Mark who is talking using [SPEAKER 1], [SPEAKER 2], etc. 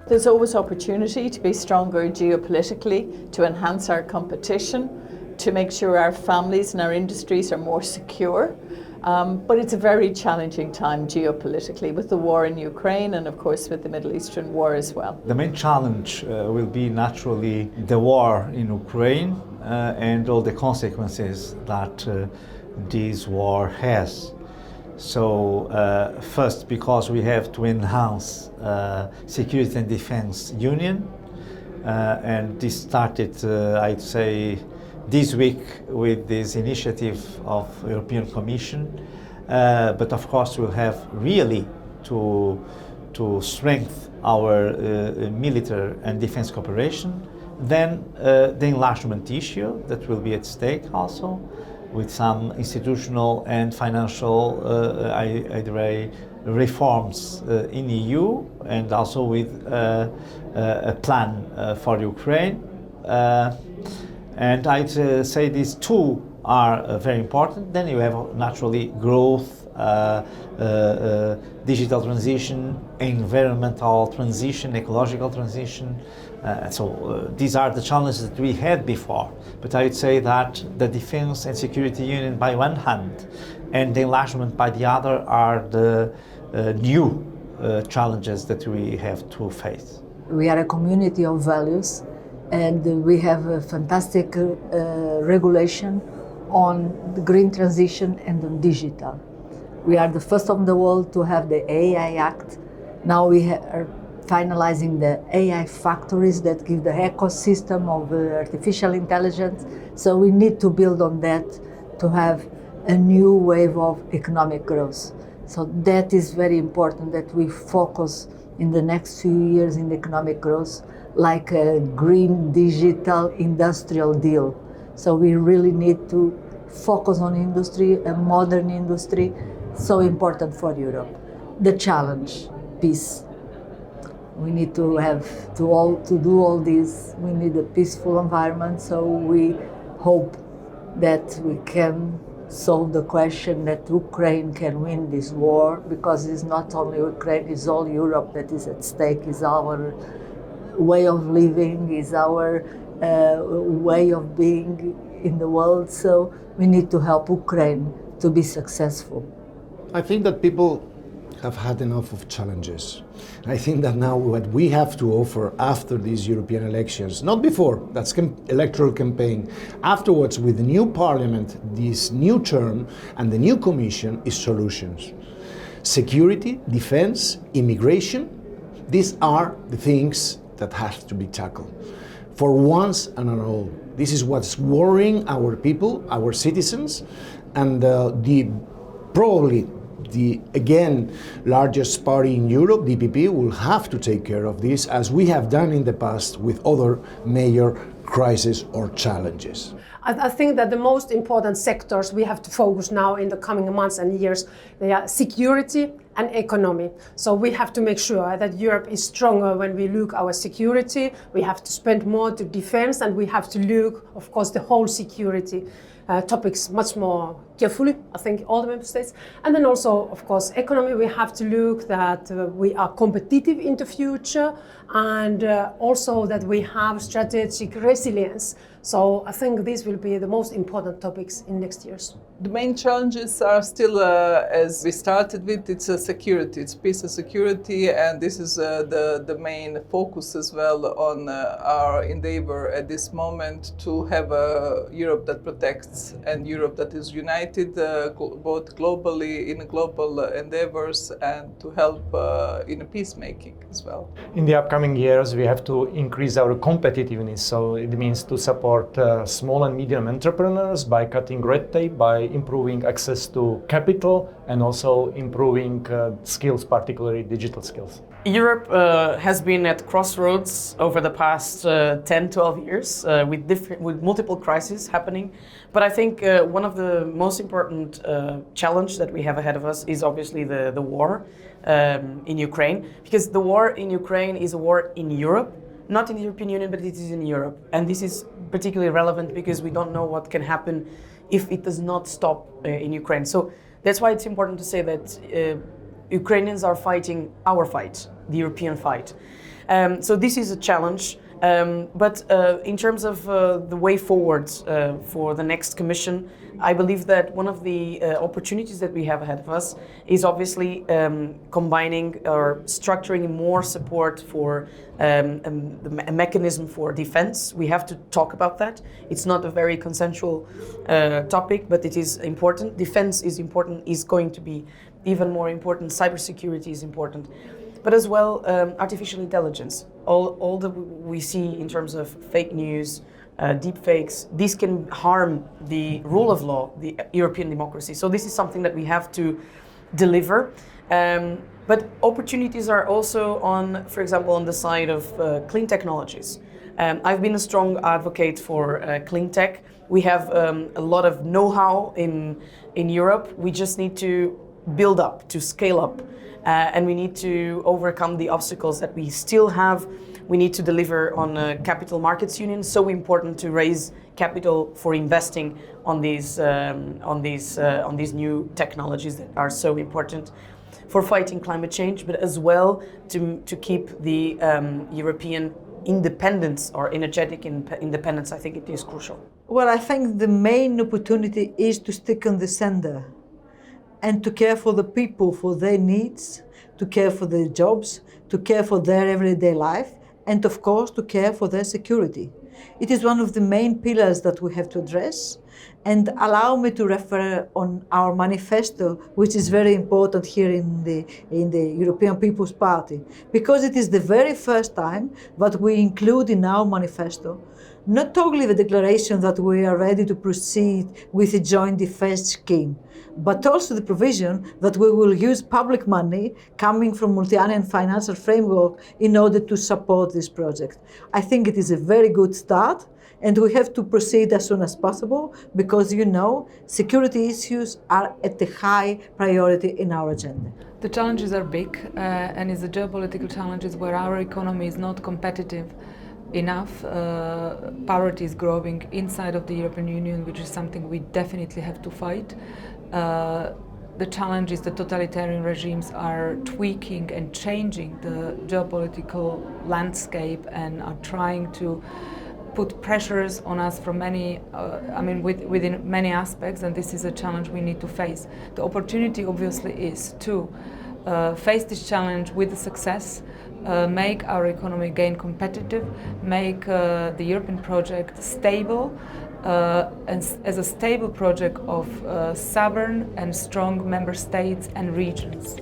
[SPEAKER 1] There's always opportunity to be stronger geopolitically, to enhance our competition, to make sure our families and our industries are more secure. But it's a very challenging time geopolitically with the war in Ukraine and of course with the Middle Eastern war as well.
[SPEAKER 2] The main challenge will be naturally the war in Ukraine and all the consequences that this war has. So first, because we have to enhance security and defense union, and this started, I'd say, this week with this initiative of European Commission, but of course we'll have really to strengthen our military and defense cooperation. Then the enlargement issue that will be at stake also, with some institutional and financial reforms in EU, and also with a plan for Ukraine. And I'd say these two are very important. Then you have naturally growth, digital transition, environmental transition, ecological transition. So these are the challenges that we had before. But I would say that the defense and security union by one hand and the enlargement by the other are the new challenges that we have to face.
[SPEAKER 3] We are a community of values, and we have a fantastic regulation on the green transition and on digital. We are the first of the world to have the AI Act. Now we are finalizing the AI factories that give the ecosystem of artificial intelligence. So we need to build on that to have a new wave of economic growth. So that is very important, that we focus in the next few years in economic growth like a green digital industrial deal. So we really need to focus on industry, a modern industry, so important for Europe. The challenge, peace. We need to do all this. We need a peaceful environment, so we hope that we can solve the question that Ukraine can win this war, because it's not only Ukraine, it's all Europe that is at stake, is our way of living, is our way of being in the world. So we need to help Ukraine to be successful.
[SPEAKER 4] I think that people have had enough of challenges. I think that now what we have to offer after these European elections, not before, that's electoral campaign, afterwards with the new parliament, this new term and the new commission, is solutions. Security, defense, immigration, these are the things that have to be tackled for once and for all. This is what's worrying our people, our citizens, and probably the again largest party in Europe, the EPP, will have to take care of this, as we have done in the past with other major crises or challenges.
[SPEAKER 5] I think that the most important sectors we have to focus now in the coming months and years, they are security and economy. So we have to make sure that Europe is stronger when we look our security. We have to spend more to defense, and we have to look, of course, the whole security topics much more carefully, I think, all the member states. And then also, of course, economy, we have to look that we are competitive in the future, and also that we have strategic resilience. So I think these will be the most important topics in next years.
[SPEAKER 6] The main challenges are still, as we started with, it's security, it's peace and security, and this is the main focus as well on our endeavor at this moment, to have a Europe that protects and Europe that is united, both globally in global endeavors, and to help in peacemaking as well.
[SPEAKER 7] In the upcoming years, we have to increase our competitiveness, so it means to support small and medium entrepreneurs by cutting red tape, by improving access to capital, and also improving skills, particularly digital skills.
[SPEAKER 8] Europe has been at crossroads over the past 10-12 years with multiple crises happening. But I think one of the most important challenge that we have ahead of us is obviously the war in Ukraine, because the war in Ukraine is a war in Europe, not in the European Union, but it is in Europe. And this is particularly relevant because we don't know what can happen if it does not stop in Ukraine. So that's why it's important to say that Ukrainians are fighting our fight, the European fight. So this is a challenge. But in terms of the way forward for the next Commission, I believe that one of the opportunities that we have ahead of us is obviously combining or structuring more support for a mechanism for defense. We have to talk about that. It's not a very consensual topic, but it is important. Defense is important, is going to be even more important. Cybersecurity is important. But as well, artificial intelligence. All that we see in terms of fake news, deep fakes, this can harm the rule of law, the European democracy. So this is something that we have to deliver. But opportunities are also on, for example, on the side of clean technologies. I've been a strong advocate for clean tech. We have a lot of know-how in Europe. We just need to build up, to scale up. And we need to overcome the obstacles that we still have. We need to deliver on a capital markets union. So important to raise capital for investing on these new technologies that are so important for fighting climate change, but as well to keep the European independence or energetic independence. I think it is crucial.
[SPEAKER 9] Well, I think the main opportunity is to stick on the sender and to care for the people, for their needs, to care for their jobs, to care for their everyday life, and of course to care for their security. It is one of the main pillars that we have to address. And allow me to refer on our manifesto, which is very important here in the European People's Party, because it is the very first time that we include in our manifesto not only the declaration that we are ready to proceed with a joint defense scheme, but also the provision that we will use public money coming from multi-annual financial framework in order to support this project. I think it is a very good start, and we have to proceed as soon as possible because, you know, security issues are at the high priority in our agenda.
[SPEAKER 10] The challenges are big, and it's the geopolitical challenges where our economy is not competitive enough. Poverty is growing inside of the European Union, which is something we definitely have to fight. The challenge is the totalitarian regimes are tweaking and changing the geopolitical landscape and are trying to put pressures on us from many, within many aspects, and this is a challenge we need to face. The opportunity obviously is to face this challenge with success, make our economy gain competitive, make the European project stable, and as a stable project of sovereign and strong member states and regions.